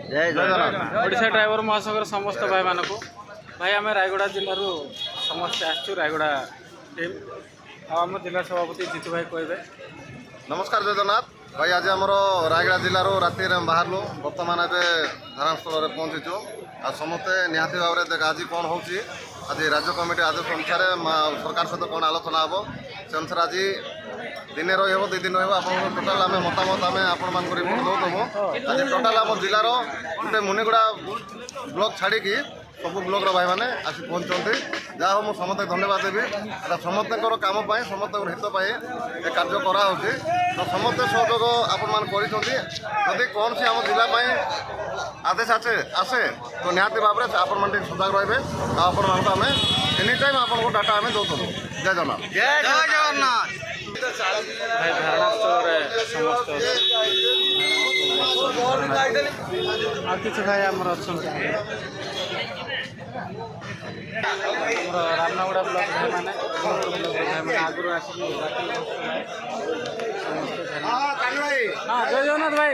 जय जगन्नाथ। ओडिशा ड्राइवर महासंघर समस्त भाई मानक भाई आम रायगड़ा जिलूर समस्ते आसचु रायगड़ा टीम आम जिला सभापति जीतू भाई कहे। नमस्कार जगन्नाथ भाई। आज आम रायगड़ा जिलूर राति बाहरलु बर्तमान एवं धारास्थल में पहुँचीचु आ समस्ते निहाती भाव में आज कौन हो आज राज्य कमिटी आदेश अनुसार सरकार सहित कौन आलोचना हम से अनुसार आज दिन रही 2 दिन रहा टोटाल आम मतामत आम आपण मान रिपोर्ट दौदमु। आज टोटाल आम जिलार गोटे मुनिगुड़ा ब्लॉक छाड़ी सब ब्लॉक भाई मैंने आसी पहुँचते जहाँ हो मुझे समस्त धन्यवाद देवी। समस्त काम समस्त हित ये कार्य कराऊँगी तो समस्त सहयोग आपण मैंने जदि कौन सी आम जिला आदेश आसे तो निहाती भाव में आपण मैंने सजग रे आपण मानक आम एनी टाइम आपको डाटा आम दौदू। जय जगन्नाथ। जय जगन्नाथ। भाई धारणास्थल समस्त किसी भाई आमर अच्छा रामनगड़ा ब्लॉक भाई मैंने आगुरी आस हाँ जय जगन्नाथ भाई